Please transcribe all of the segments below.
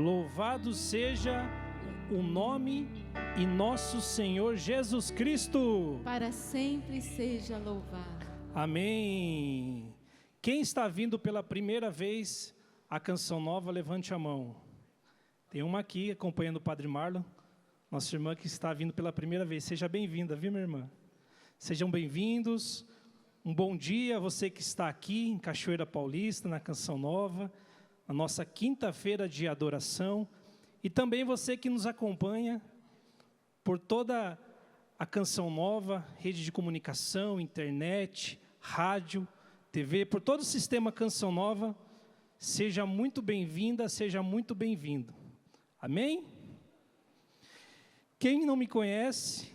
Louvado seja o nome e nosso Senhor Jesus Cristo. Para sempre seja louvado. Amém. Quem está vindo pela primeira vez à Canção Nova, levante a mão. Tem uma aqui acompanhando o Padre Marlon, nossa irmã que está vindo pela primeira vez. Seja bem-vinda, viu, minha irmã? Sejam bem-vindos. Um bom dia a você que está aqui em Cachoeira Paulista, na Canção Nova, na nossa quinta-feira de adoração. E também você que nos acompanha por toda a Canção Nova, rede de comunicação, internet, rádio, TV, por todo o sistema Canção Nova, seja muito bem-vinda, seja muito bem-vindo. Amém? Quem não me conhece,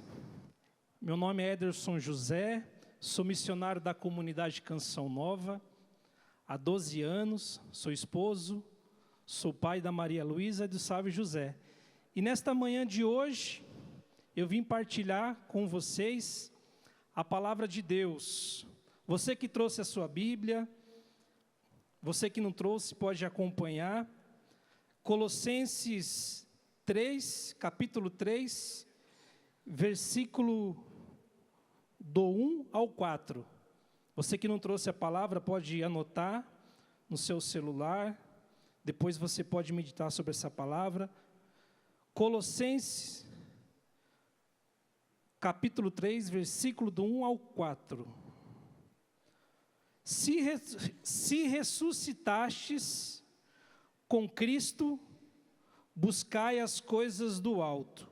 meu nome é Ederson José, sou missionário da comunidade Canção Nova há 12 anos, sou esposo, sou pai da Maria Luísa e do Sávio José. E nesta manhã de hoje, eu vim partilhar com vocês a palavra de Deus. Você que trouxe a sua Bíblia, você que não trouxe, pode acompanhar. Colossenses 3, capítulo 3, versículo do 1 ao 4. Você que não trouxe a palavra, pode anotar no seu celular. Depois você pode meditar sobre essa palavra. Colossenses, capítulo 3, versículo do 1 ao 4. Se ressuscitastes com Cristo, buscai as coisas do alto,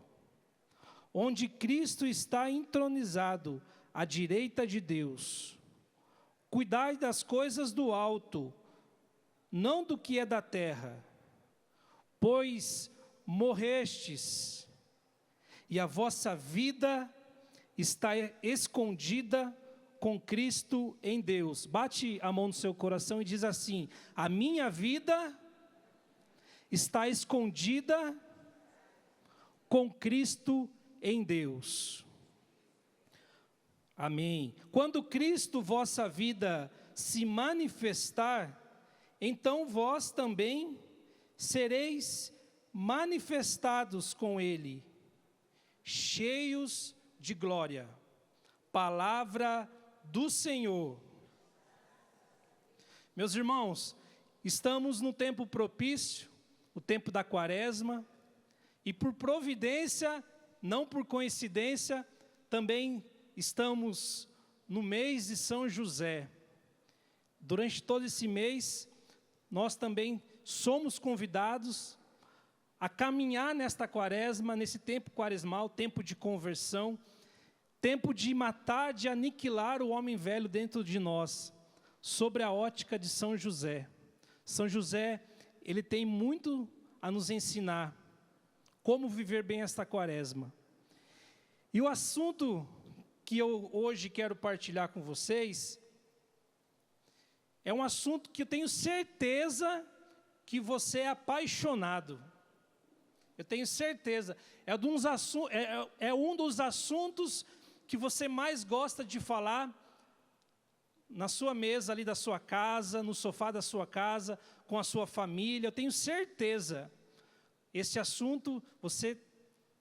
onde Cristo está entronizado à direita de Deus. Cuidai das coisas do alto, não do que é da terra, pois morrestes, e a vossa vida está escondida com Cristo em Deus. Bate a mão no seu coração e diz assim: a minha vida está escondida com Cristo em Deus. Amém. Quando Cristo, vossa vida, se manifestar, então vós também sereis manifestados com Ele, cheios de glória. Palavra do Senhor. Meus irmãos, estamos no tempo propício, o tempo da Quaresma, e por providência, não por coincidência, também estamos no mês de São José. Durante todo esse mês, nós também somos convidados a caminhar nesta Quaresma, nesse tempo quaresmal, tempo de conversão, tempo de matar, de aniquilar o homem velho dentro de nós, sobre a ótica de São José. São José, ele tem muito a nos ensinar como viver bem esta Quaresma. E o assunto que eu hoje quero partilhar com vocês é um assunto que eu tenho certeza que você é apaixonado. Eu tenho certeza. É um dos assuntos que você mais gosta de falar na sua mesa ali da sua casa, no sofá da sua casa, com a sua família. Eu tenho certeza. Esse assunto você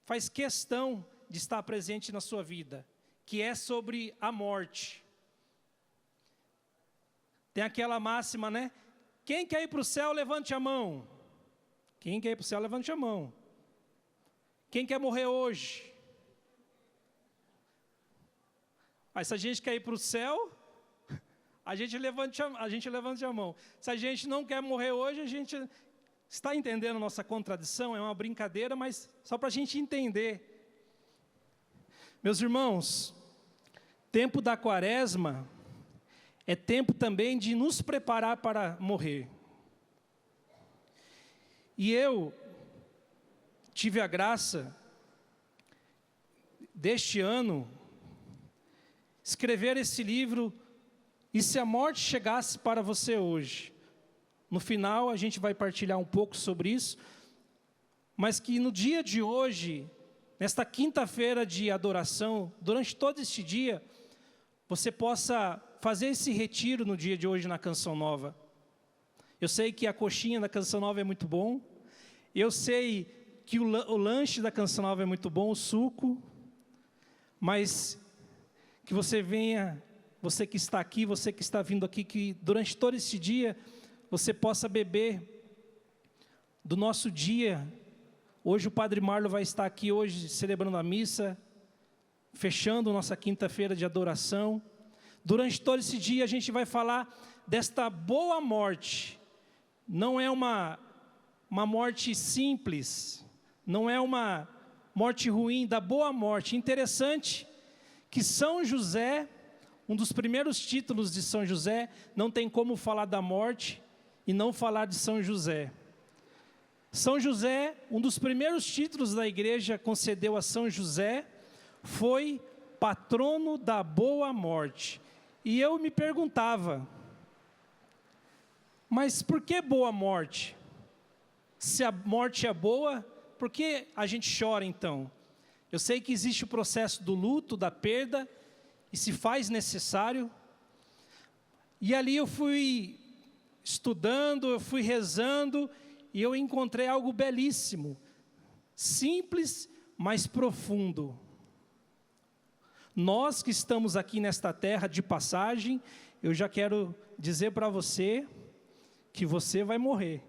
faz questão de estar presente na sua vida, que é sobre a morte. Tem aquela máxima, né? Quem quer ir para o céu, levante a mão. Quem quer ir para o céu, levante a mão. Quem quer morrer hoje? Mas se a gente quer ir para o céu, a gente levante a mão. Se a gente não quer morrer hoje, a gente está entendendo a nossa contradição? É uma brincadeira, mas só para a gente entender. Meus irmãos, tempo da Quaresma é tempo também de nos preparar para morrer. E eu tive a graça, deste ano, escrever esse livro, E se a morte chegasse para você hoje. No final a gente vai partilhar um pouco sobre isso, mas que no dia de hoje, nesta quinta-feira de adoração, durante todo este dia, você possa fazer esse retiro no dia de hoje na Canção Nova. Eu sei que a coxinha da Canção Nova é muito bom, Eu sei que o lanche da Canção Nova é muito bom, o suco, mas que você venha, você que está aqui, você que está vindo aqui, que durante todo esse dia você possa beber do nosso dia. Hoje o Padre Marlon vai estar aqui hoje celebrando a missa, fechando nossa quinta-feira de adoração. Durante todo esse dia a gente vai falar desta boa morte. Não é uma morte simples, não é uma morte ruim, da boa morte. Interessante que São José, um dos primeiros títulos de São José, não tem como falar da morte e não falar de São José. São José, um dos primeiros títulos da igreja concedeu a São José, foi patrono da boa morte. E eu me perguntava, mas por que boa morte? Se a morte é boa, por que a gente chora então? Eu sei que existe o processo do luto, da perda, e se faz necessário. E ali eu fui estudando, eu fui rezando, e eu encontrei algo belíssimo, simples, mas profundo. Nós que estamos aqui nesta terra de passagem, eu já quero dizer para você que você vai morrer.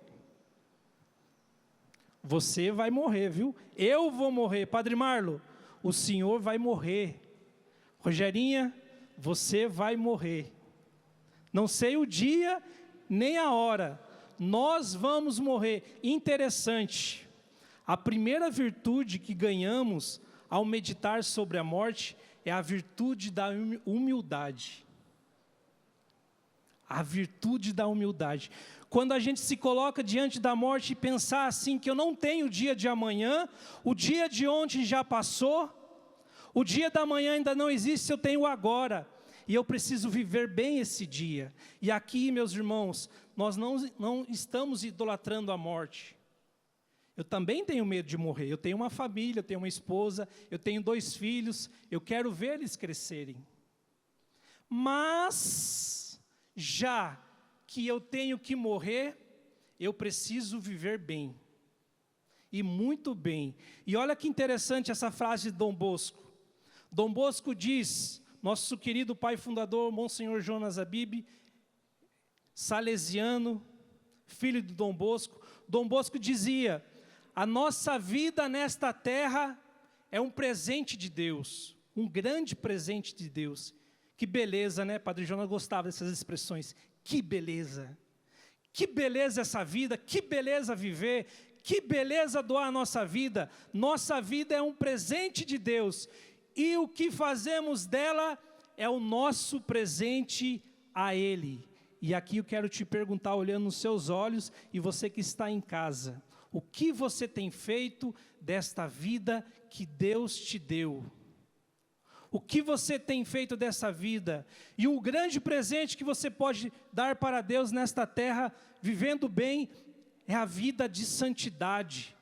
Você vai morrer, viu? Eu vou morrer. Padre Marlon, o senhor vai morrer. Rogerinha, você vai morrer. Não sei o dia nem a hora. Nós vamos morrer. Interessante. A primeira virtude que ganhamos ao meditar sobre a morte é a virtude da humildade. A virtude da humildade. Quando a gente se coloca diante da morte e pensar assim, que eu não tenho o dia de amanhã, o dia de ontem já passou, o dia da manhã ainda não existe, eu tenho agora, e eu preciso viver bem esse dia. E aqui, meus irmãos, nós não estamos idolatrando a morte. Eu também tenho medo de morrer, eu tenho uma família, eu tenho uma esposa, eu tenho 2 filhos, eu quero ver eles crescerem. Mas, já que eu tenho que morrer, eu preciso viver bem, e muito bem. E olha que interessante essa frase de Dom Bosco. Dom Bosco diz, nosso querido pai fundador, Monsenhor Jonas Abib, salesiano, filho de Dom Bosco dizia, a nossa vida nesta terra é um presente de Deus, um grande presente de Deus. Que beleza, né? Padre Jonas gostava dessas expressões. Que beleza essa vida, que beleza viver, que beleza doar a nossa vida. Nossa vida é um presente de Deus, e o que fazemos dela é o nosso presente a Ele. E aqui eu quero te perguntar, olhando nos seus olhos, e você que está em casa, o que você tem feito desta vida que Deus te deu? O que você tem feito dessa vida? E um grande presente que você pode dar para Deus nesta terra, vivendo bem, é a vida de santidade.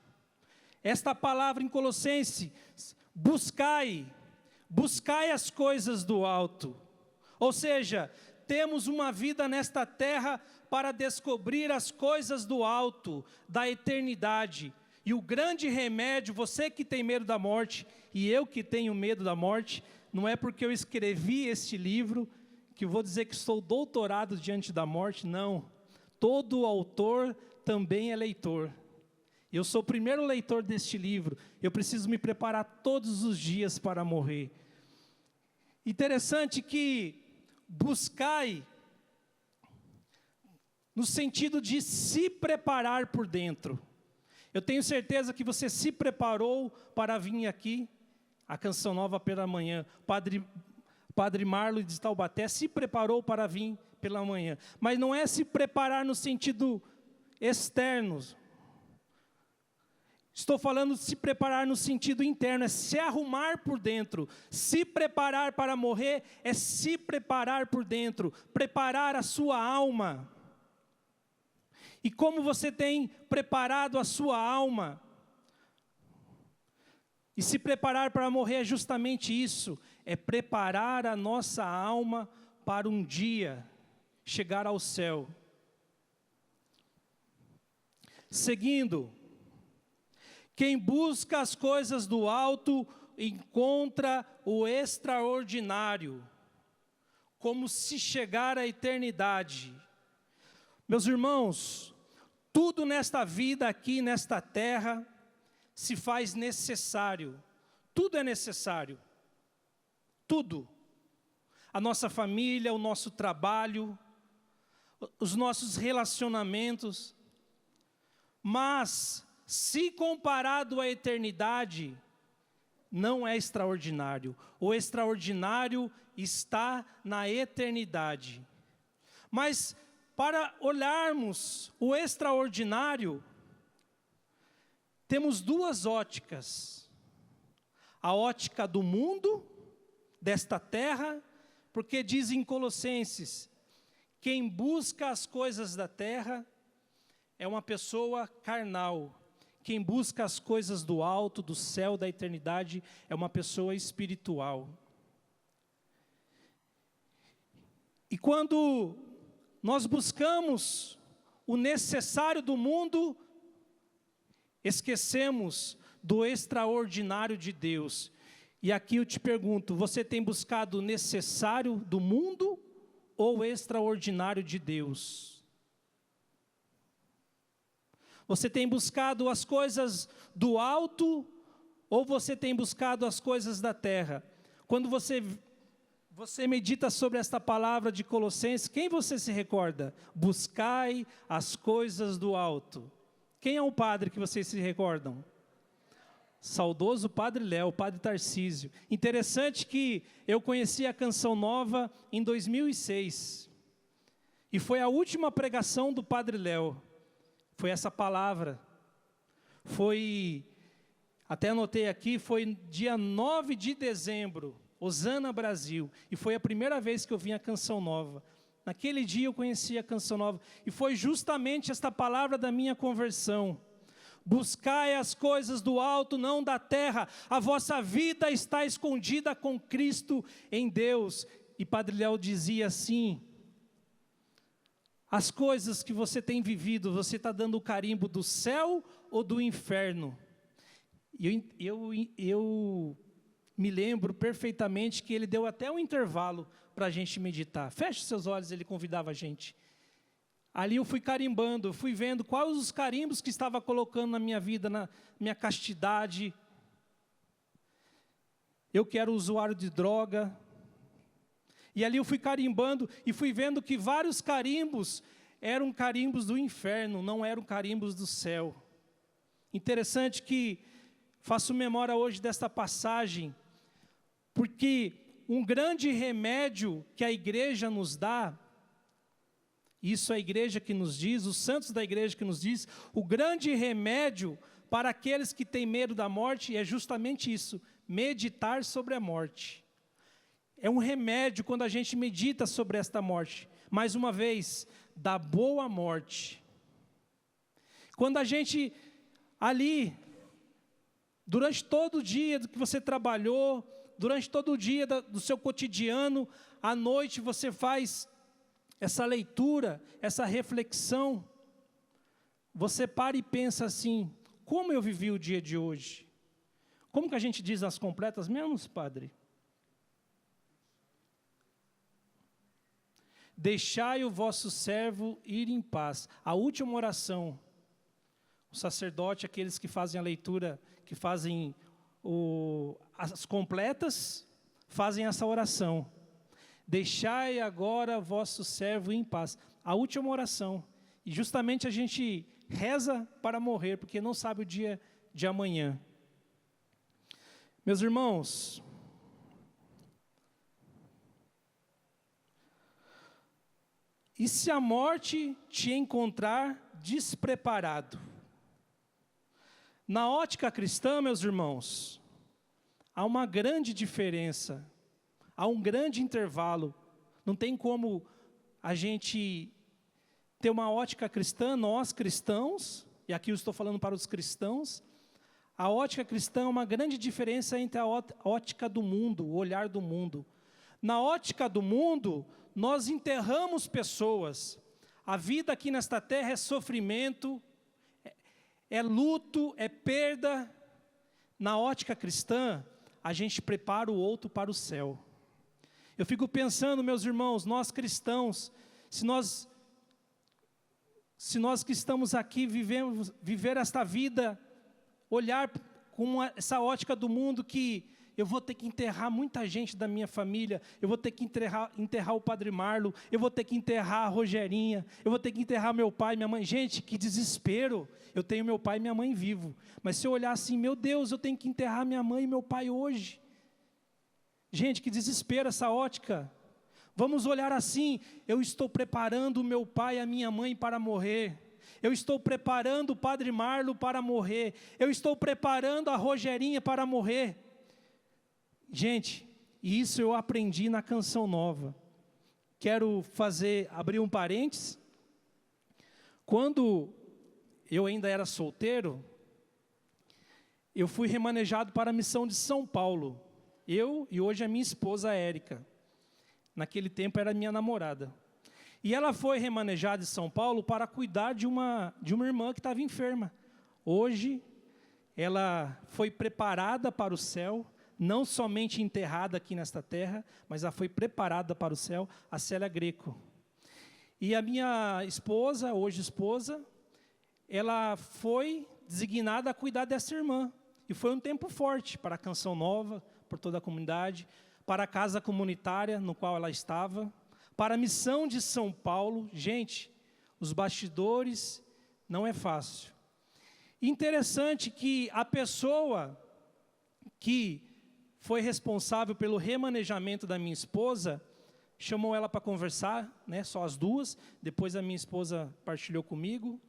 Esta palavra em Colossenses, buscai as coisas do alto. Ou seja, temos uma vida nesta terra para descobrir as coisas do alto, da eternidade. E o grande remédio, você que tem medo da morte, e eu que tenho medo da morte, não é porque eu escrevi este livro, que eu vou dizer que sou doutorado diante da morte, não. Todo autor também é leitor. Eu sou o primeiro leitor deste livro, eu preciso me preparar todos os dias para morrer. Interessante que buscai, no sentido de se preparar por dentro. Eu tenho certeza que você se preparou para vir aqui, a Canção Nova pela manhã. Padre Marlon de Taubaté se preparou para vir pela manhã. Mas não é se preparar no sentido externo. Estou falando de se preparar no sentido interno, é se arrumar por dentro. Se preparar para morrer é se preparar por dentro, preparar a sua alma. E como você tem preparado a sua alma? E se preparar para morrer é justamente isso, é preparar a nossa alma para um dia chegar ao céu. Seguindo, Quem busca as coisas do alto encontra o extraordinário, como se chegar à eternidade. Meus irmãos, tudo nesta vida aqui, nesta terra, se faz necessário. Tudo é necessário. Tudo. A nossa família, o nosso trabalho, os nossos relacionamentos. Mas, se comparado à eternidade, não é extraordinário. O extraordinário está na eternidade. Mas, para olharmos o extraordinário, temos duas óticas. A ótica do mundo, desta terra, porque diz em Colossenses, quem busca as coisas da terra é uma pessoa carnal. Quem busca as coisas do alto, do céu, da eternidade, é uma pessoa espiritual. E quando nós buscamos o necessário do mundo, esquecemos do extraordinário de Deus. E aqui eu te pergunto, você tem buscado o necessário do mundo ou o extraordinário de Deus? Você tem buscado as coisas do alto ou você tem buscado as coisas da terra? Quando você medita sobre esta palavra de Colossenses, quem você se recorda? Buscai as coisas do alto. Quem é o padre que vocês se recordam? Saudoso Padre Léo, Padre Tarcísio. Interessante que eu conheci a Canção Nova em 2006. E foi a última pregação do Padre Léo. Foi essa palavra. Foi, até anotei aqui, foi dia 9 de dezembro, Osana Brasil. E foi a primeira vez que eu vim a Canção Nova. Naquele dia eu conheci a Canção Nova. E foi justamente esta palavra da minha conversão. Buscai as coisas do alto, não da terra. A vossa vida está escondida com Cristo em Deus. E Padre Léo dizia assim, as coisas que você tem vivido, você está dando o carimbo do céu ou do inferno? Eu me lembro perfeitamente que ele deu até um intervalo para a gente meditar. Feche seus olhos, ele convidava a gente. Ali eu fui carimbando, eu fui vendo quais os carimbos que estava colocando na minha vida, na minha castidade. Eu que era usuário de droga. E ali eu fui carimbando e fui vendo que vários carimbos eram carimbos do inferno, não eram carimbos do céu. Interessante que faço memória hoje desta passagem, porque um grande remédio que a igreja nos dá, isso é a igreja que nos diz, os santos da igreja que nos diz, o grande remédio para aqueles que têm medo da morte é justamente isso, meditar sobre a morte. É um remédio quando a gente medita sobre esta morte. Mais uma vez, da boa morte. Quando a gente, ali, durante todo o dia que você trabalhou, durante todo o dia do seu cotidiano, à noite você faz essa leitura, essa reflexão, você para e pensa assim, como eu vivi o dia de hoje? Como que a gente diz as completas mesmo, padre? Deixai o vosso servo ir em paz. A última oração, o sacerdote, aqueles que fazem a leitura, que fazem as completas, fazem essa oração. Deixai agora vosso servo em paz. A última oração. E justamente a gente reza para morrer, porque não sabe o dia de amanhã. Meus irmãos, e se a morte te encontrar despreparado? Na ótica cristã, meus irmãos, há uma grande diferença, há um grande intervalo. Não tem como a gente ter uma ótica cristã, nós cristãos, e aqui eu estou falando para os cristãos, a ótica cristã é uma grande diferença entre a ótica do mundo, o olhar do mundo. Na ótica do mundo, nós enterramos pessoas. A vida aqui nesta terra é sofrimento, é luto, é perda. Na ótica cristã, a gente prepara o outro para o céu. Eu fico pensando, meus irmãos, nós cristãos, se nós que estamos aqui viver esta vida, olhar com essa ótica do mundo que eu vou ter que enterrar muita gente da minha família, eu vou ter que enterrar o Padre Marlo, eu vou ter que enterrar a Rogerinha, eu vou ter que enterrar meu pai, minha mãe. Gente, que desespero! Eu tenho meu pai e minha mãe vivo, mas se eu olhar assim, meu Deus, eu tenho que enterrar minha mãe e meu pai hoje. Gente, que desespero essa ótica. Vamos olhar assim, eu estou preparando o meu pai e a minha mãe para morrer. Eu estou preparando o Padre Marlo para morrer. Eu estou preparando a Rogerinha para morrer. Gente, isso eu aprendi na Canção Nova. Quero abrir um parênteses. Quando eu ainda era solteiro, eu fui remanejado para a missão de São Paulo. Eu e hoje a minha esposa Érica. Naquele tempo era minha namorada. E ela foi remanejada em São Paulo para cuidar de uma irmã que estava enferma. Hoje, ela foi preparada para o céu, não somente enterrada aqui nesta terra, mas ela foi preparada para o céu, a Célia Greco. E a minha esposa, hoje esposa, ela foi designada a cuidar dessa irmã. E foi um tempo forte para a Canção Nova, por toda a comunidade, para a casa comunitária no qual ela estava, para a missão de São Paulo. Gente, os bastidores não é fácil. Interessante que a pessoa que foi responsável pelo remanejamento da minha esposa, chamou ela para conversar, né, só as duas, depois a minha esposa partilhou comigo,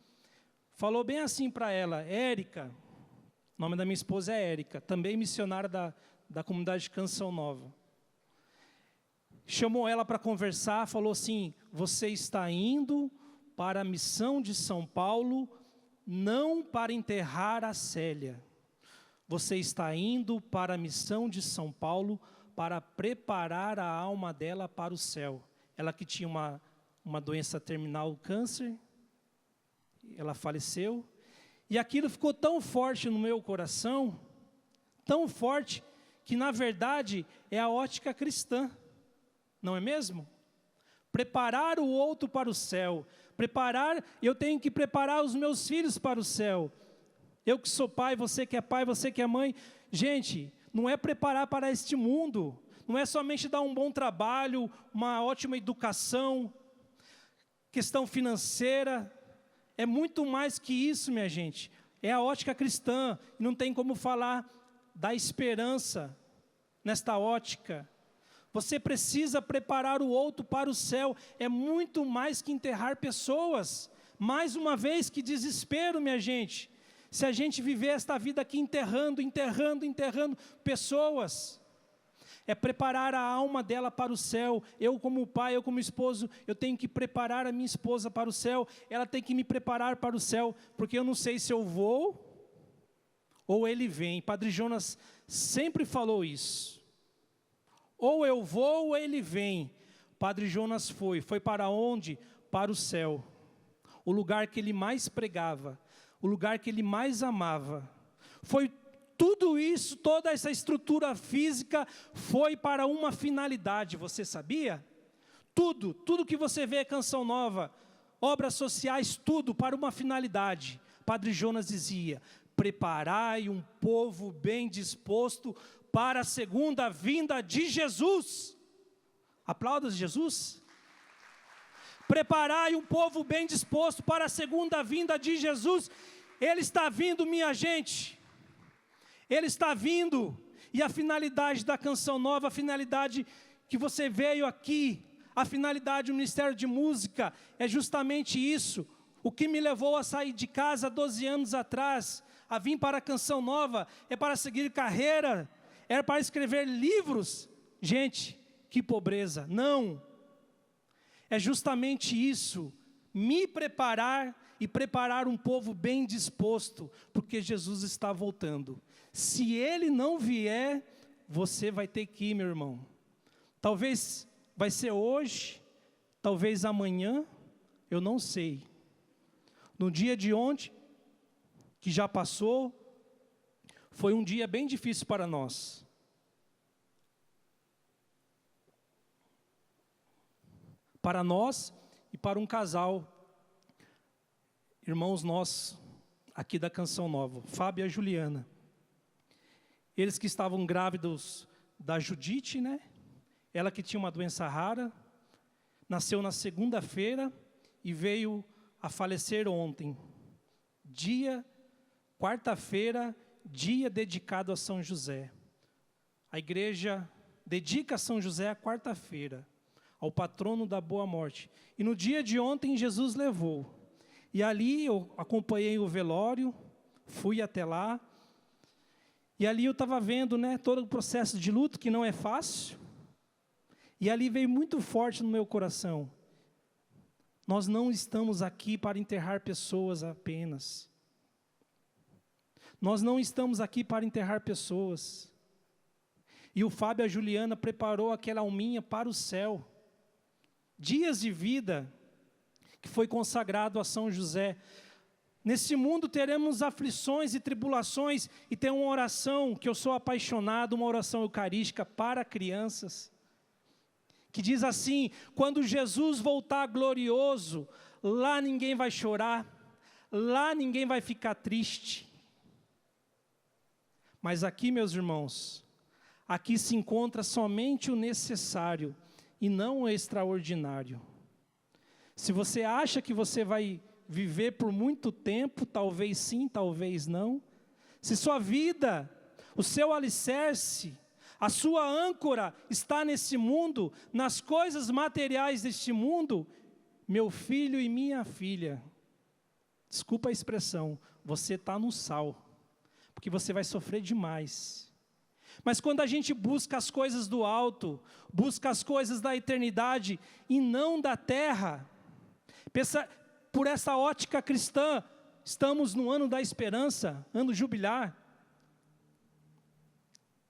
falou bem assim para ela: Érica, o nome da minha esposa é Érica, também missionária da comunidade de Canção Nova. Chamou ela para conversar, falou assim: você está indo para a missão de São Paulo, não para enterrar a Célia. Você está indo para a missão de São Paulo para preparar a alma dela para o céu. Ela que tinha uma doença terminal, câncer, ela faleceu. E aquilo ficou tão forte no meu coração, tão forte, que na verdade é a ótica cristã. Não é mesmo? Preparar o outro para o céu. Eu tenho que preparar os meus filhos para o céu. Eu que sou pai, você que é mãe. Gente, não é preparar para este mundo. Não é somente dar um bom trabalho, uma ótima educação, questão financeira. É muito mais que isso, minha gente. É a ótica cristã. Não tem como falar da esperança nesta ótica. Você precisa preparar o outro para o céu. É muito mais que enterrar pessoas. Mais uma vez, que desespero, minha gente. Se a gente viver esta vida aqui enterrando pessoas. É preparar a alma dela para o céu. Eu como pai, eu como esposo, eu tenho que preparar a minha esposa para o céu. Ela tem que me preparar para o céu. Porque eu não sei se eu vou ou ele vem. Padre Jonas sempre falou isso. Ou eu vou ou ele vem. Padre Jonas foi para onde? Para o céu. O lugar que ele mais pregava. O lugar que ele mais amava. Foi tudo isso, toda essa estrutura física foi para uma finalidade, você sabia? Tudo que você vê, Canção Nova, obras sociais, tudo para uma finalidade. Padre Jonas dizia: preparai um povo bem disposto para a segunda vinda de Jesus. Aplaudas Jesus. Preparai um povo bem disposto para a segunda vinda de Jesus. Ele está vindo, minha gente. Ele está vindo. E a finalidade da Canção Nova, a finalidade que você veio aqui, a finalidade do Ministério de Música, é justamente isso. O que me levou a sair de casa 12 anos atrás, a vir para a Canção Nova, é para seguir carreira, é para escrever livros. Gente, que pobreza. Não. É justamente isso, me preparar e preparar um povo bem disposto, porque Jesus está voltando. Se Ele não vier, você vai ter que ir, meu irmão. Talvez vai ser hoje, talvez amanhã, eu não sei. No dia de ontem, que já passou, foi um dia bem difícil para nós. Para nós e para um casal, irmãos nossos, aqui da Canção Nova, Fábio e a Juliana. Eles que estavam grávidos da Judite, né? Ela que tinha uma doença rara, nasceu na segunda-feira e veio a falecer ontem. Quarta-feira, dia dedicado a São José. A igreja dedica a São José a quarta-feira, ao patrono da boa morte. E no dia de ontem, Jesus levou. E ali eu acompanhei o velório, fui até lá. E ali eu estava vendo, né, todo o processo de luto, que não é fácil. E ali veio muito forte no meu coração. Nós não estamos aqui para enterrar pessoas apenas. Nós não estamos aqui para enterrar pessoas. E o Fábio e a Juliana preparou aquela alminha para o céu. Dias de vida que foi consagrado a São José. Nesse mundo teremos aflições e tribulações, e tem uma oração que eu sou apaixonado, uma oração eucarística para crianças, que diz assim: quando Jesus voltar glorioso, lá ninguém vai chorar, lá ninguém vai ficar triste. Mas aqui, meus irmãos, aqui se encontra somente o necessário e não o extraordinário. Se você acha que você vai viver por muito tempo, talvez sim, talvez não. Se sua vida, o seu alicerce, a sua âncora está nesse mundo, nas coisas materiais deste mundo, meu filho e minha filha, desculpa a expressão, você está no sal, porque você vai sofrer demais. Mas quando a gente busca as coisas do alto, busca as coisas da eternidade e não da terra, pensa, por essa ótica cristã, estamos no ano da esperança, ano jubilar.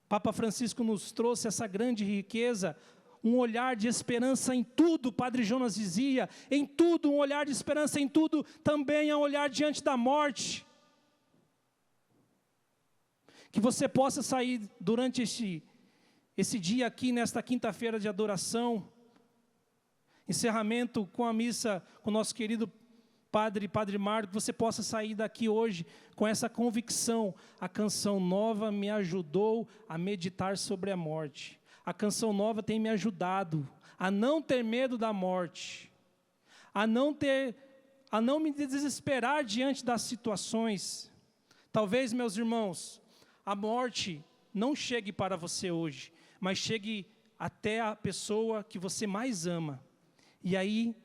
Papa Francisco nos trouxe essa grande riqueza, um olhar de esperança em tudo. Padre Jonas dizia, em tudo, um olhar de esperança em tudo, também é um olhar diante da morte. Que você possa sair durante esse dia aqui, nesta quinta-feira de adoração, encerramento com a missa, com o nosso querido Padre Marco, que você possa sair daqui hoje com essa convicção: a Canção Nova me ajudou a meditar sobre a morte. A Canção Nova tem me ajudado a não ter medo da morte, a não me desesperar diante das situações. Talvez, meus irmãos, a morte não chegue para você hoje, mas chegue até a pessoa que você mais ama. E aí,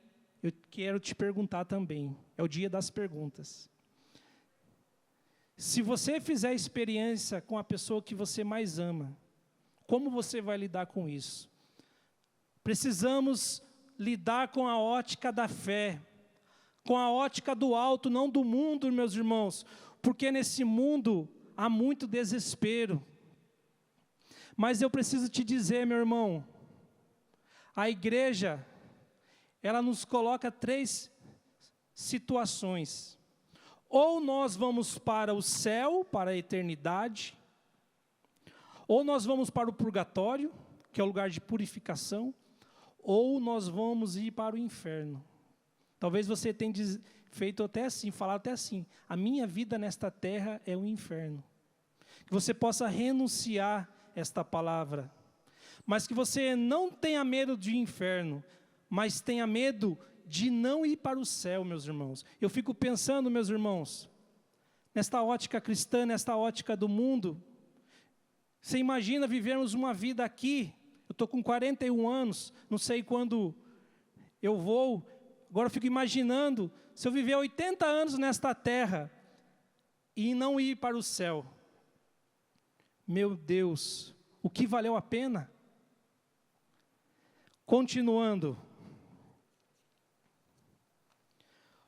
eu quero te perguntar também, é o dia das perguntas. Se você fizer experiência com a pessoa que você mais ama, como você vai lidar com isso? Precisamos lidar com a ótica da fé, com a ótica do alto, não do mundo, meus irmãos, porque nesse mundo há muito desespero. Mas eu preciso te dizer, meu irmão, a igreja, ela nos coloca 3 situações. Ou nós vamos para o céu, para a eternidade, ou nós vamos para o purgatório, que é o lugar de purificação, ou nós vamos ir para o inferno. Talvez você tenha feito até assim, falado até assim: a minha vida nesta terra é um inferno. Que você possa renunciar esta palavra, mas que você não tenha medo de inferno, mas tenha medo de não ir para o céu, meus irmãos. Eu fico pensando, meus irmãos, nesta ótica cristã, nesta ótica do mundo. Você imagina vivermos uma vida aqui, eu estou com 41 anos, não sei quando eu vou, agora eu fico imaginando, se eu viver 80 anos nesta terra, e não ir para o céu, meu Deus, o que valeu a pena? Continuando,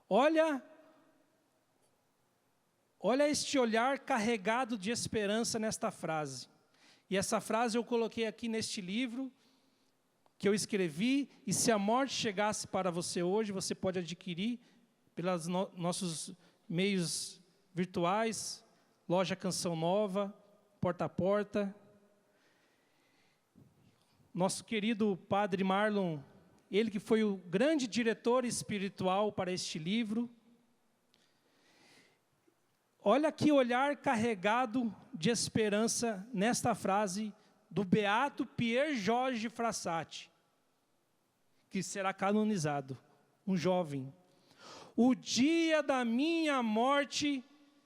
olha este olhar carregado de esperança nesta frase. E essa frase eu coloquei aqui neste livro, que eu escrevi, e se a morte chegasse para você hoje, você pode adquirir pelos nossos meios virtuais, loja Canção Nova, porta a porta. Nosso querido Padre Marlon, ele que foi o grande diretor espiritual para este livro. Olha que olhar carregado de esperança nesta frase do beato Pier Jorge Frassati, que será canonizado, um jovem. O dia da minha morte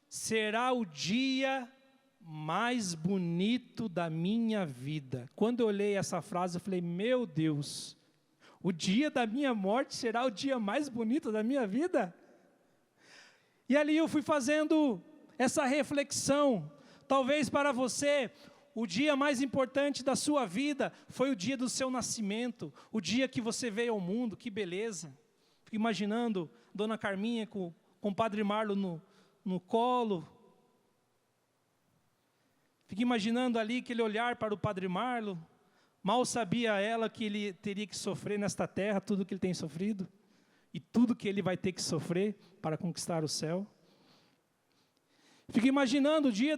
será o dia mais bonito da minha vida. Quando eu olhei essa frase, eu falei, meu Deus, o dia da minha morte será o dia mais bonito da minha vida? E ali eu fui fazendo essa reflexão. Talvez para você, o dia mais importante da sua vida foi o dia do seu nascimento, o dia que você veio ao mundo, que beleza. Fico imaginando Dona Carminha com o Padre Marlon no colo. Fico imaginando ali aquele olhar para o Padre Marlon. Mal sabia ela que ele teria que sofrer nesta terra, tudo que ele tem sofrido, e tudo que ele vai ter que sofrer para conquistar o céu. Fico imaginando o dia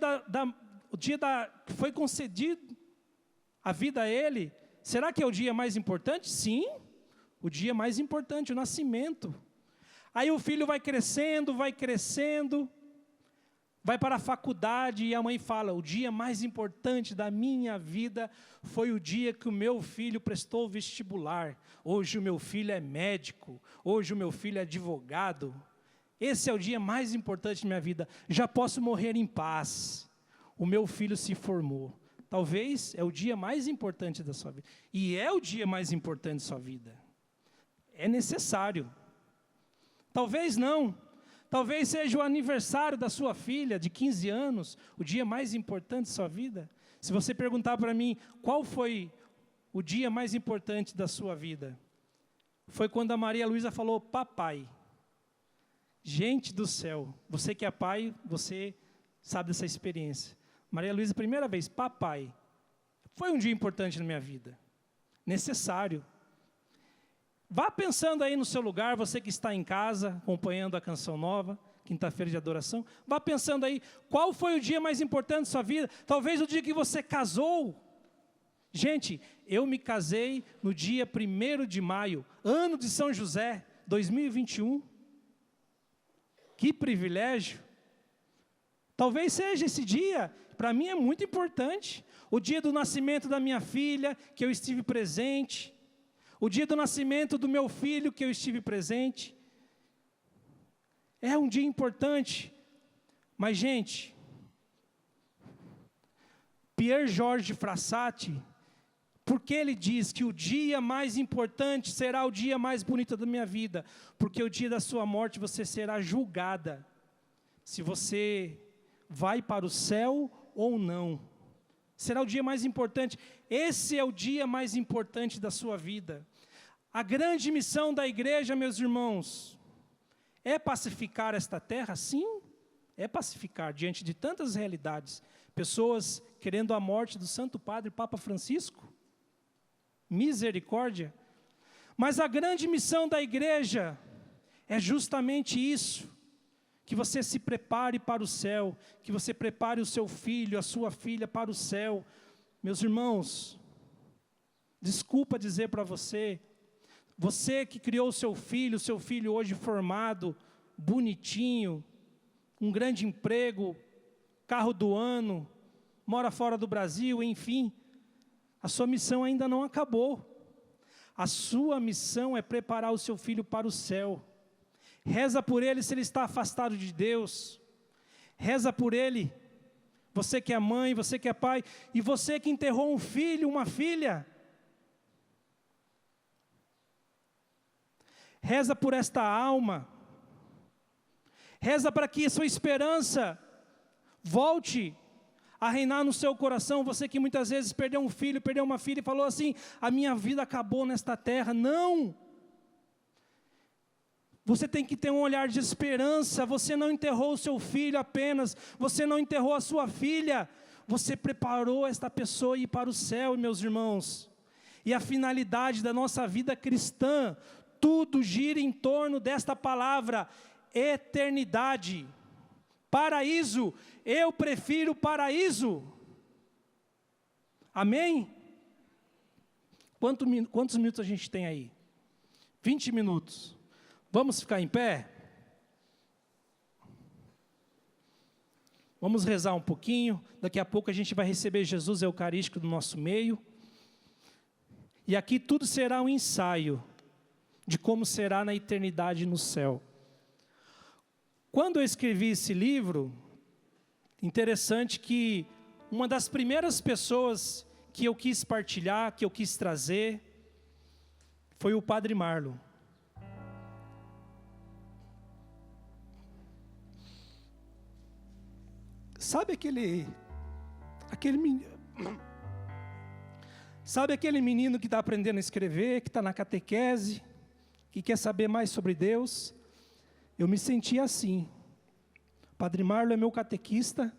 que foi concedido a vida a ele. Será que é o dia mais importante? Sim, o dia mais importante, o nascimento. Aí o filho vai crescendo, vai para a faculdade e a mãe fala, o dia mais importante da minha vida foi o dia que o meu filho prestou o vestibular. Hoje o meu filho é médico, hoje o meu filho é advogado. Esse é o dia mais importante da minha vida. Já posso morrer em paz. O meu filho se formou. Talvez é o dia mais importante da sua vida. E é o dia mais importante da sua vida. É necessário. Talvez não. Talvez seja o aniversário da sua filha, de 15 anos, o dia mais importante da sua vida. Se você perguntar para mim, qual foi o dia mais importante da sua vida? Foi quando a Maria Luísa falou, papai. Gente do céu, você que é pai, você sabe dessa experiência. Maria Luísa, primeira vez, papai. Foi um dia importante na minha vida. Necessário. Vá pensando aí no seu lugar, você que está em casa, acompanhando a Canção Nova, quinta-feira de adoração. Vá pensando aí, qual foi o dia mais importante da sua vida? Talvez o dia que você casou. Gente, eu me casei no dia 1º de maio, ano de São José, 2021. Que privilégio. Talvez seja esse dia, para mim é muito importante. O dia do nascimento da minha filha, que eu estive presente. O dia do nascimento do meu filho, que eu estive presente. É um dia importante. Mas, gente, Pier Jorge Frassati, por que ele diz que o dia mais importante será o dia mais bonito da minha vida? Porque o dia da sua morte você será julgada. Se você vai para o céu ou não. Será o dia mais importante. Esse é o dia mais importante da sua vida. A grande missão da igreja, meus irmãos, é pacificar esta terra? Sim, é pacificar diante de tantas realidades. Pessoas querendo a morte do Santo Padre Papa Francisco. Misericórdia. Mas a grande missão da igreja é justamente isso. Que você se prepare para o céu, que você prepare o seu filho, a sua filha para o céu. Meus irmãos, desculpa dizer para você, você que criou o seu filho hoje formado, bonitinho, um grande emprego, carro do ano, mora fora do Brasil, enfim, a sua missão ainda não acabou. A sua missão é preparar o seu filho para o céu. Reza por ele se ele está afastado de Deus. Reza por ele. Você que é mãe, você que é pai, e você que enterrou um filho, uma filha. Reza por esta alma. Reza para que a sua esperança volte a reinar no seu coração. Você que muitas vezes perdeu um filho, perdeu uma filha e falou assim, a minha vida acabou nesta terra. Não! Você tem que ter um olhar de esperança. Você não enterrou o seu filho apenas, você não enterrou a sua filha, você preparou esta pessoa ir para o céu, meus irmãos. E a finalidade da nossa vida cristã, tudo gira em torno desta palavra, eternidade. Paraíso, eu prefiro paraíso. Amém? Quantos minutos a gente tem aí? 20 minutos. Vamos ficar em pé? Vamos rezar um pouquinho. Daqui a pouco a gente vai receber Jesus Eucarístico do nosso meio. E aqui tudo será um ensaio de como será na eternidade no céu. Quando eu escrevi esse livro, interessante que uma das primeiras pessoas que eu quis partilhar, que eu quis trazer, foi o Padre Marlon. Sabe aquele menino que está aprendendo a escrever, que está na catequese, que quer saber mais sobre Deus? Eu me senti assim. Padre Marlon é meu catequista,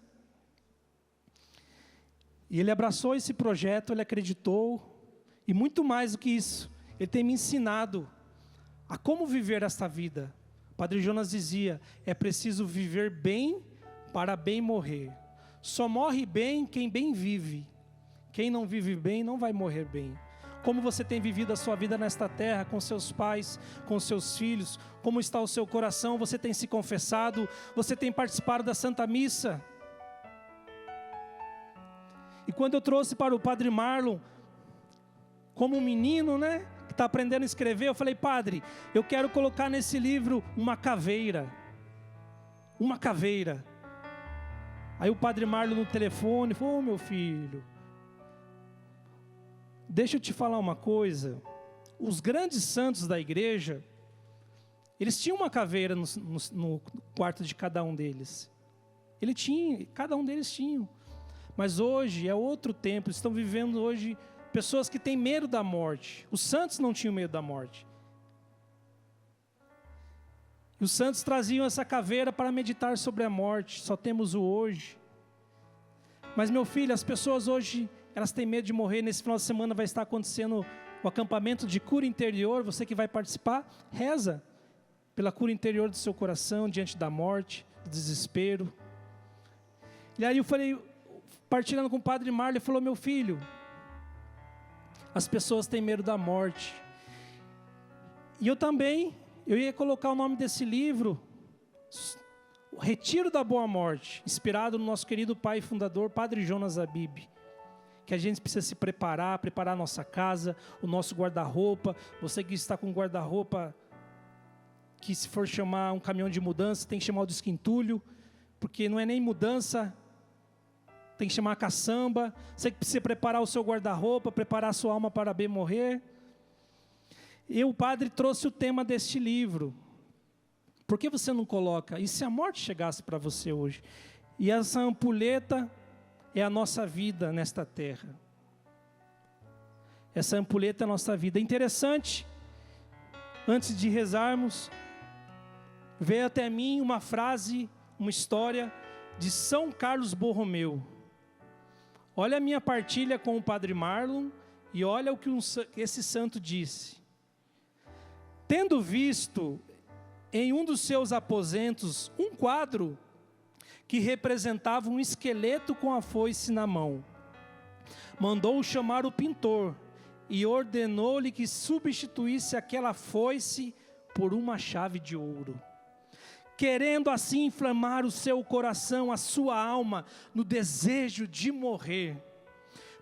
e ele abraçou esse projeto, ele acreditou, e muito mais do que isso, ele tem me ensinado a como viver esta vida. Padre Jonas dizia, é preciso viver bem para bem morrer. Só morre bem quem bem vive. Quem não vive bem não vai morrer bem. Como você tem vivido a sua vida nesta terra, com seus pais, com seus filhos, como está o seu coração, você tem se confessado, você tem participado da Santa Missa. E quando eu trouxe para o Padre Marlon, como um menino, que está aprendendo a escrever, eu falei, Padre, eu quero colocar nesse livro uma caveira. Uma caveira. Aí o Padre Marlon no telefone falou, meu filho, deixa eu te falar uma coisa. Os grandes santos da igreja, eles tinham uma caveira no quarto de cada um deles. Cada um deles tinha. Mas hoje é outro tempo, estão vivendo hoje pessoas que têm medo da morte. Os santos não tinham medo da morte. E os santos traziam essa caveira para meditar sobre a morte. Só temos o hoje. Mas meu filho, as pessoas hoje, elas têm medo de morrer. Nesse final de semana vai estar acontecendo o acampamento de cura interior. Você que vai participar, reza pela cura interior do seu coração, diante da morte, do desespero. E aí eu falei, partilhando com o Padre Marlon, ele falou, meu filho, as pessoas têm medo da morte. E eu também, eu ia colocar o nome desse livro, O Retiro da Boa Morte, inspirado no nosso querido pai e fundador, Padre Jonas Abib. Que a gente precisa se preparar a nossa casa, o nosso guarda-roupa. Você que está com guarda-roupa, que se for chamar um caminhão de mudança, tem que chamar o desquintulho, porque não é nem mudança, tem que chamar a caçamba. Você que precisa preparar o seu guarda-roupa, preparar a sua alma para bem morrer. E o padre trouxe o tema deste livro. Por que você não coloca? E se a morte chegasse para você hoje? E essa ampulheta é a nossa vida nesta terra. Essa ampulheta é a nossa vida. É interessante, antes de rezarmos, veio até mim uma frase, uma história de São Carlos Borromeu. Olha a minha partilha com o Padre Marlon e olha o que esse santo disse. Tendo visto em um dos seus aposentos um quadro que representava um esqueleto com a foice na mão, mandou chamar o pintor e ordenou-lhe que substituísse aquela foice por uma chave de ouro, querendo assim inflamar o seu coração, a sua alma, no desejo de morrer,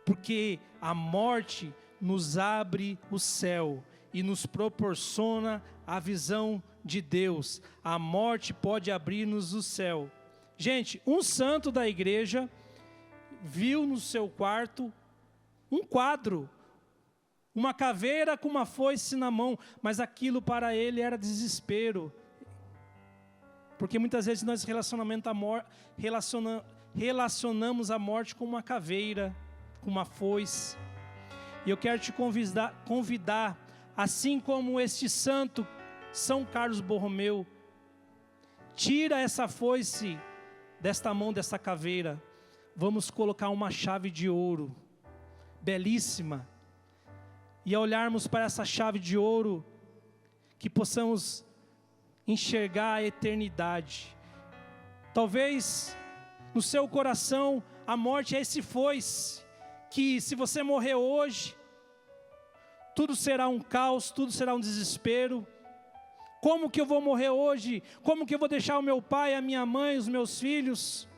porque a morte nos abre o céu e nos proporciona a visão de Deus. A morte pode abrir-nos o céu. Gente, um santo da igreja viu no seu quarto um quadro, uma caveira com uma foice na mão, mas aquilo para ele era desespero. Porque muitas vezes nós relacionamos a morte com uma caveira, com uma foice. E eu quero te convidar, assim como este santo, São Carlos Borromeu, tira essa foice desta mão, dessa caveira. Vamos colocar uma chave de ouro, belíssima. E ao olharmos para essa chave de ouro, que possamos enxergar a eternidade, Talvez no seu coração a morte é esse foice, que se você morrer hoje, tudo será um caos, tudo será um desespero. Como que eu vou morrer hoje? Como que eu vou deixar o meu pai, a minha mãe, os meus filhos?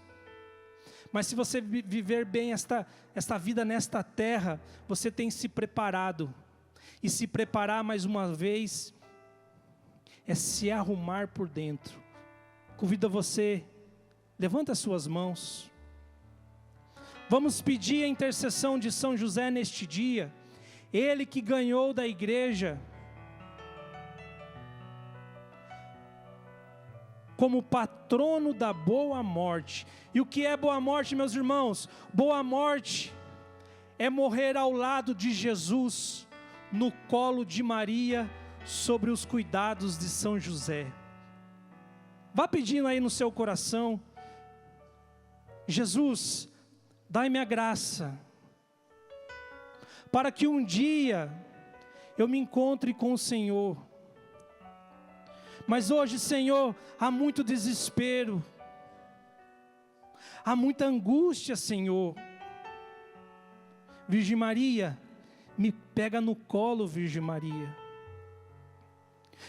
Mas se você viver bem esta vida nesta terra, você tem se preparado. E se preparar mais uma vez é se arrumar por dentro. Convido você, levanta as suas mãos. Vamos pedir a intercessão de São José neste dia. Ele que ganhou da igreja como patrono da boa morte. E o que é boa morte, meus irmãos? Boa morte é morrer ao lado de Jesus, no colo de Maria, sobre os cuidados de São José. Vá pedindo aí no seu coração: Jesus, dai-me a graça, para que um dia eu me encontre com o Senhor. Mas hoje, Senhor, há muito desespero, há muita angústia, Senhor. Virgem Maria, me pega no colo, Virgem Maria.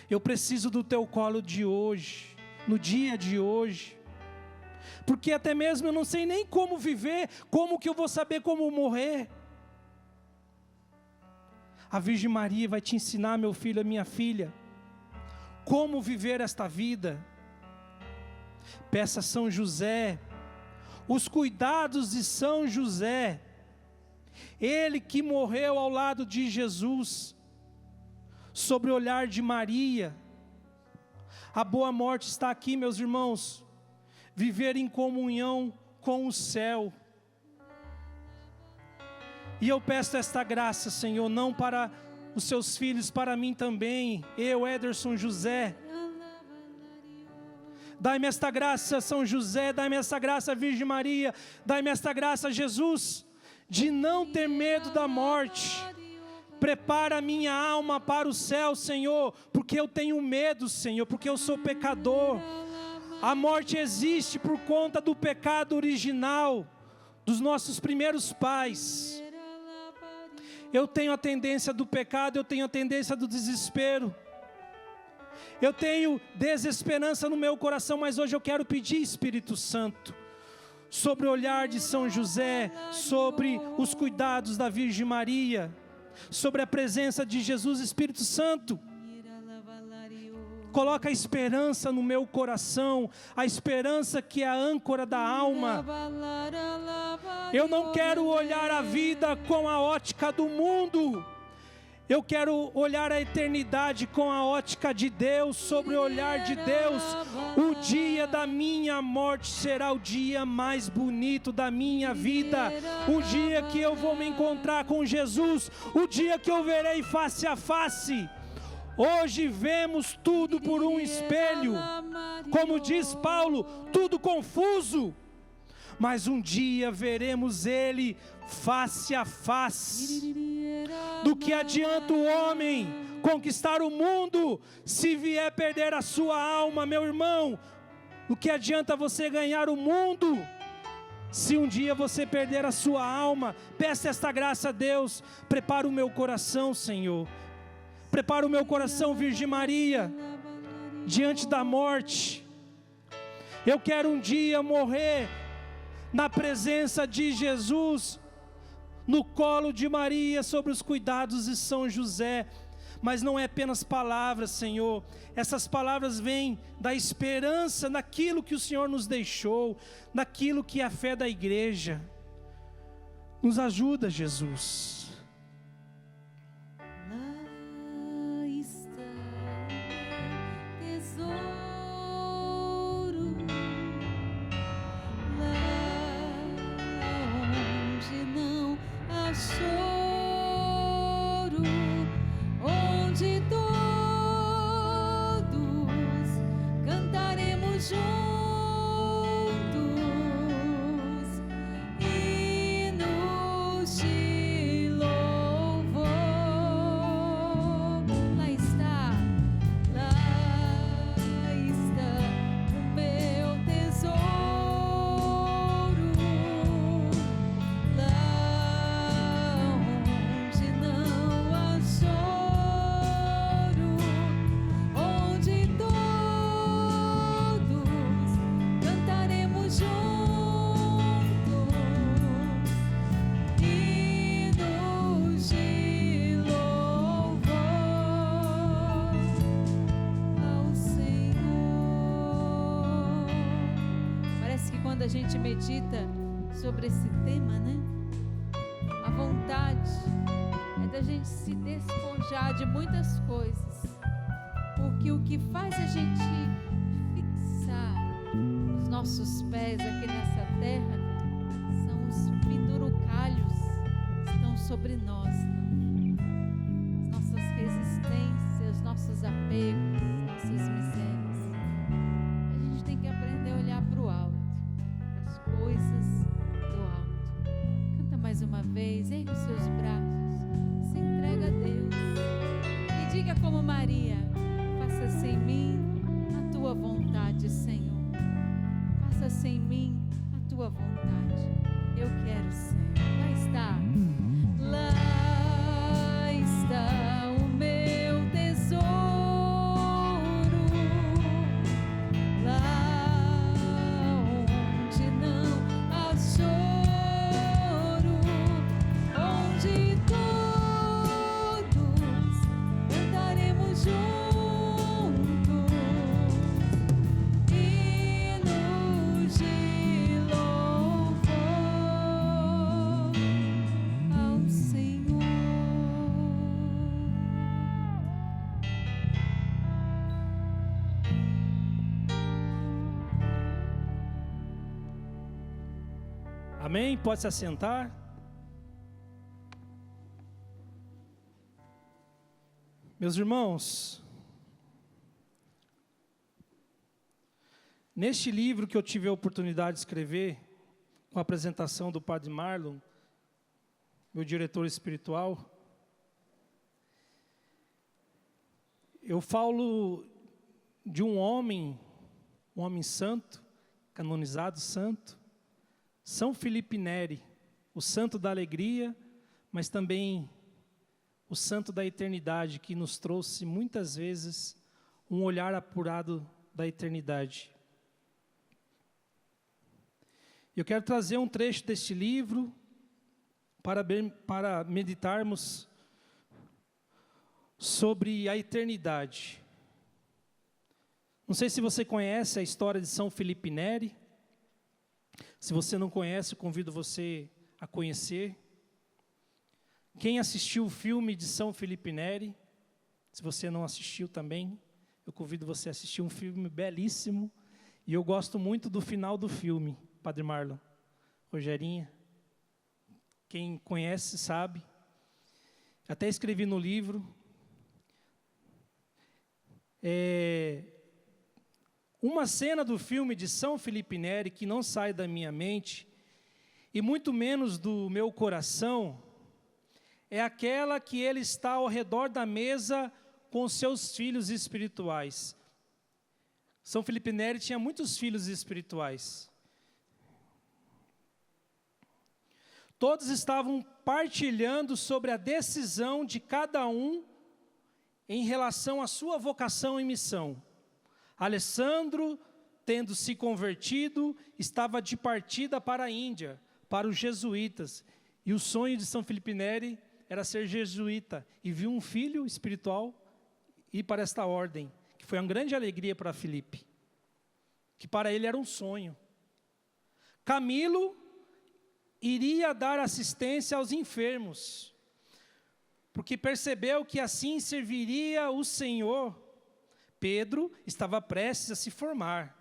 Eu preciso do teu colo de hoje, no dia de hoje. Porque até mesmo eu não sei nem como viver, como que eu vou saber como morrer? A Virgem Maria vai te ensinar, meu filho, a minha filha, como viver esta vida. Peça a São José, os cuidados de São José, ele que morreu ao lado de Jesus, sobre o olhar de Maria. A boa morte está aqui, meus irmãos, viver em comunhão com o céu. E eu peço esta graça, Senhor, não para os seus filhos, para mim também, eu, Ederson José. Dai-me esta graça, São José, dai-me esta graça, Virgem Maria, dai-me esta graça, Jesus, de não ter medo da morte. Prepara a minha alma para o céu, Senhor, porque eu tenho medo, Senhor, porque eu sou pecador. A morte existe por conta do pecado original dos nossos primeiros pais. Eu tenho a tendência do pecado, eu tenho a tendência do desespero. Eu tenho desesperança no meu coração, mas hoje eu quero pedir, Espírito Santo, sobre o olhar de São José, sobre os cuidados da Virgem Maria, sobre a presença de Jesus. Espírito Santo, coloca a esperança no meu coração, a esperança que é a âncora da alma. Eu não quero olhar a vida com a ótica do mundo, eu quero olhar a eternidade com a ótica de Deus, sobre o olhar de Deus. O dia da minha morte será o dia mais bonito da minha vida, o dia que eu vou me encontrar com Jesus, o dia que eu verei face a face. Hoje vemos tudo por um espelho, como diz Paulo, tudo confuso, mas um dia veremos Ele face a face. Do que adianta o homem conquistar o mundo, se vier perder a sua alma, meu irmão? O que adianta você ganhar o mundo, se um dia você perder a sua alma? Peça esta graça a Deus. Prepara o meu coração, Senhor. Prepara o meu coração, Virgem Maria, diante da morte. Eu quero um dia morrer na presença de Jesus, no colo de Maria, sobre os cuidados de São José. Mas não é apenas palavras, Senhor. Essas palavras vêm da esperança naquilo que o Senhor nos deixou, naquilo que é a fé da igreja. Nos ajuda, Jesus. Juntos e nos te quando a gente medita sobre esse tema, né? A vontade é da gente se despojar de muitas coisas, porque o que faz a gente fixar os nossos pés aqui nessa terra são os penduricalhos que estão sobre nós, as nossas resistências, os nossos apegos, as nossas misérias. A gente tem que aprender a olhar para o alto, para as coisas do alto. Canta mais uma vez, ergue os seus braços, se entrega a Deus e diga como Maria: faça-se em mim a tua vontade, Senhor. Faça-se em mim a tua vontade. Eu quero ser. Lá está. Lá está o meu tesouro. Lá onde não há choro, onde todos cantaremos juntos hinos de louvor ao Senhor. Amém? Pode se assentar. Meus irmãos, neste livro que eu tive a oportunidade de escrever, com a apresentação do Padre Marlon, meu diretor espiritual, eu falo de um homem santo, canonizado santo, São Felipe Neri, o santo da alegria, mas também o santo da eternidade, que nos trouxe muitas vezes um olhar apurado da eternidade. Eu quero trazer um trecho deste livro para meditarmos sobre a eternidade. Não sei se você conhece a história de São Felipe Neri. Se você não conhece, eu convido você a conhecer. Quem assistiu o filme de São Felipe Neri, se você não assistiu também, eu convido você a assistir um filme belíssimo. E eu gosto muito do final do filme, Padre Marlon, Rogerinha. Quem conhece sabe. Até escrevi no livro. Uma cena do filme de São Felipe Neri que não sai da minha mente, e muito menos do meu coração, é aquela que ele está ao redor da mesa com seus filhos espirituais. São Felipe Neri tinha muitos filhos espirituais. Todos estavam partilhando sobre a decisão de cada um em relação à sua vocação e missão. Alessandro, tendo se convertido, estava de partida para a Índia, para os jesuítas. E o sonho de São Felipe Neri era ser jesuíta. E viu um filho espiritual ir para esta ordem, que foi uma grande alegria para Felipe, que para ele era um sonho. Camilo iria dar assistência aos enfermos, porque percebeu que assim serviria o Senhor. Pedro estava prestes a se formar.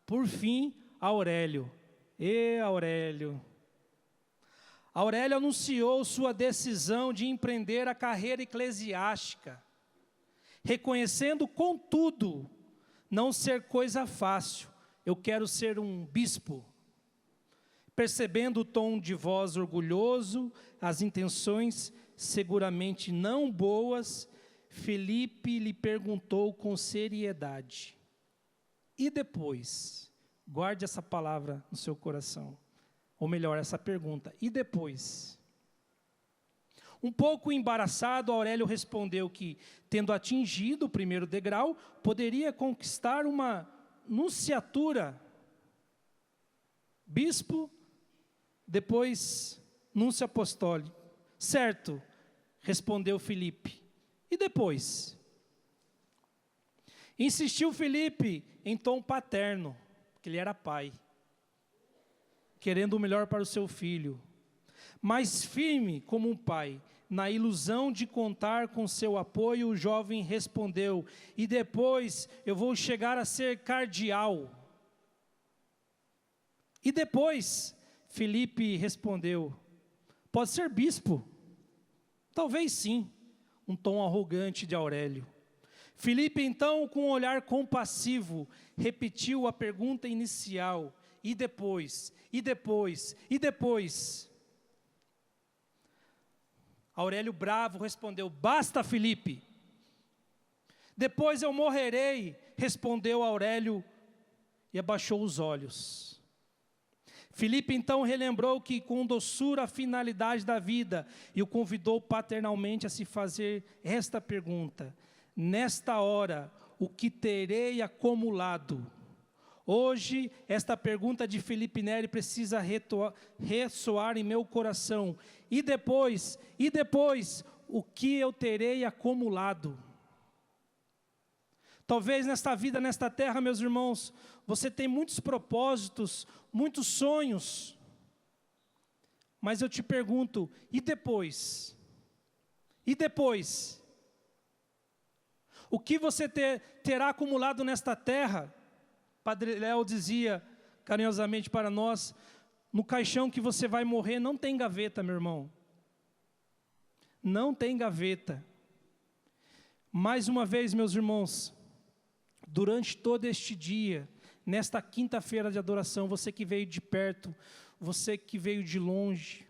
Por fim, Aurélio. Aurélio anunciou sua decisão de empreender a carreira eclesiástica, reconhecendo, contudo, não ser coisa fácil. Eu quero ser um bispo. Percebendo o tom de voz orgulhoso, as intenções seguramente não boas, Felipe lhe perguntou com seriedade: e depois? Guarde essa palavra no seu coração. Ou melhor, essa pergunta: e depois? Um pouco embaraçado, Aurélio respondeu que, tendo atingido o primeiro degrau, poderia conquistar uma nunciatura. Bispo, depois núncio apostólico. Certo, respondeu Felipe. E depois? Insistiu Felipe em tom paterno, porque ele era pai. querendo o melhor para o seu filho. Mas firme como um pai, na ilusão de contar com seu apoio, o jovem respondeu: e depois eu vou chegar a ser cardeal. E depois, Filipe respondeu: pode ser bispo. Talvez sim, um tom arrogante de Aurélio. Filipe então, com um olhar compassivo, repetiu a pergunta inicial: e depois, e depois, e depois? Aurélio bravo respondeu: basta, Filipe. Depois eu morrerei, respondeu Aurélio e abaixou os olhos. Filipe então relembrou que com doçura a finalidade da vida e o convidou paternalmente a se fazer esta pergunta: nesta hora, o que terei acumulado? Hoje, esta pergunta de Filipe Neri precisa ressoar em meu coração. E depois, o que eu terei acumulado? Talvez nesta vida, nesta terra, meus irmãos, você tem muitos propósitos, muitos sonhos. Mas eu te pergunto, e depois? E depois? O que você terá acumulado nesta terra? Padre Léo dizia carinhosamente para nós: no caixão que você vai morrer não tem gaveta, meu irmão. Não tem gaveta. Mais uma vez, meus irmãos, durante todo este dia, nesta quinta-feira de adoração, você que veio de perto, você que veio de longe,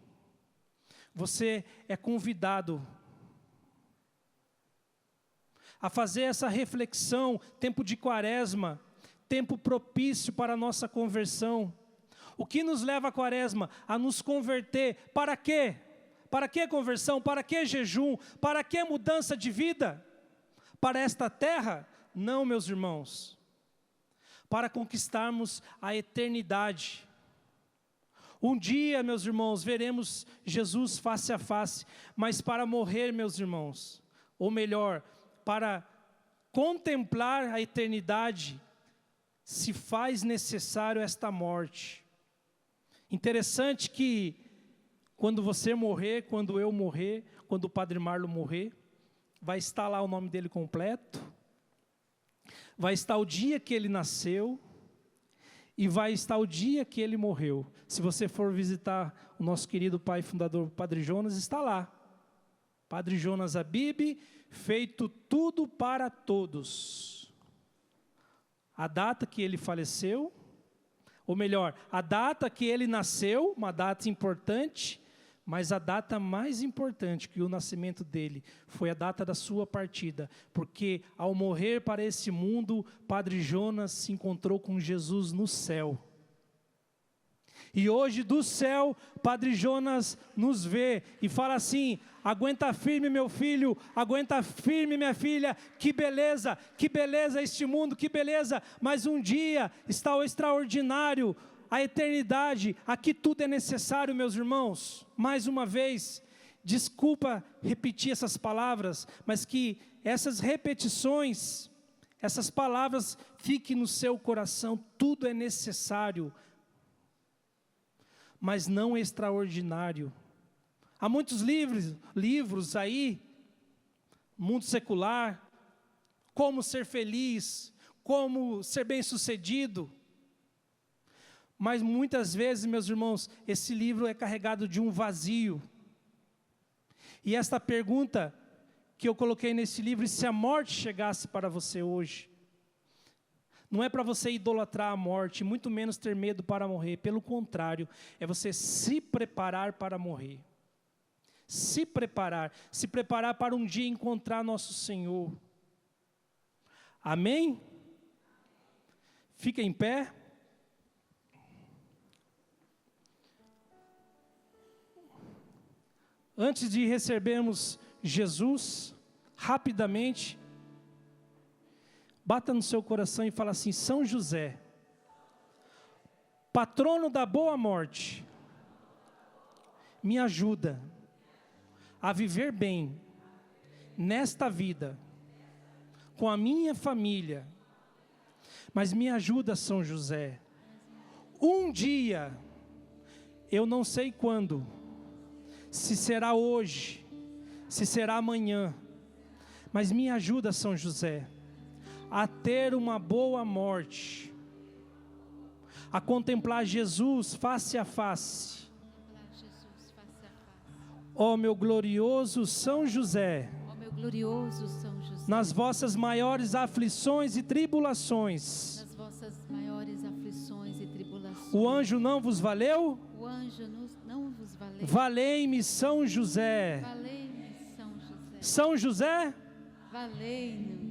você é convidado a fazer essa reflexão, tempo de quaresma, tempo propício para a nossa conversão. O que nos leva à quaresma? A nos converter. Para quê? Para que conversão? Para que jejum? Para que mudança de vida? Para esta terra? Não, meus irmãos. Para conquistarmos a eternidade. Um dia, meus irmãos, veremos Jesus face a face, mas para morrer, meus irmãos, ou melhor, para contemplar a eternidade, se faz necessário esta morte. Interessante que quando você morrer, quando eu morrer, quando o Padre Marlon morrer, vai estar lá o nome dele completo, vai estar o dia que ele nasceu e vai estar o dia que ele morreu. Se você for visitar o nosso querido pai fundador, Padre Jonas, está lá. Padre Jonas Abib, feito tudo para todos. A data que ele faleceu, ou melhor, a data que ele nasceu, uma data importante, mas a data mais importante que o nascimento dele foi a data da sua partida, porque ao morrer para esse mundo, Padre Jonas se encontrou com Jesus no céu. E hoje do céu, Padre Jonas nos vê e fala assim: aguenta firme, meu filho, aguenta firme, minha filha, que beleza este mundo, que beleza, mas um dia está o extraordinário, a eternidade, aqui tudo é necessário, meus irmãos. Mais uma vez, desculpa repetir essas palavras, mas que essas repetições, essas palavras fiquem no seu coração, tudo é necessário, mas não extraordinário. Há muitos livros aí, mundo secular, como ser feliz, como ser bem-sucedido. Mas muitas vezes, meus irmãos, esse livro é carregado de um vazio. E esta pergunta que eu coloquei nesse livro: e se a morte chegasse para você hoje? Não é para você idolatrar a morte, muito menos ter medo para morrer. Pelo contrário, é você se preparar para morrer. Se preparar para um dia encontrar nosso Senhor. Amém? Fica em pé. Antes de recebermos Jesus, rapidamente, bata no seu coração e fala assim: São José, patrono da boa morte, me ajuda a viver bem nesta vida, com a minha família, mas me ajuda, São José, um dia Eu não sei quando, se será hoje, se será amanhã, mas me ajuda, São José, a ter uma boa morte, a contemplar Jesus face a face. Ó meu glorioso São José, glorioso São José, nas vossas maiores aflições e tribulações, nas vossas maiores aflições e tribulações, o anjo não vos valeu? O anjo não vos valeu. Valei-me São José. Valei-me São José. São José, valei-nos.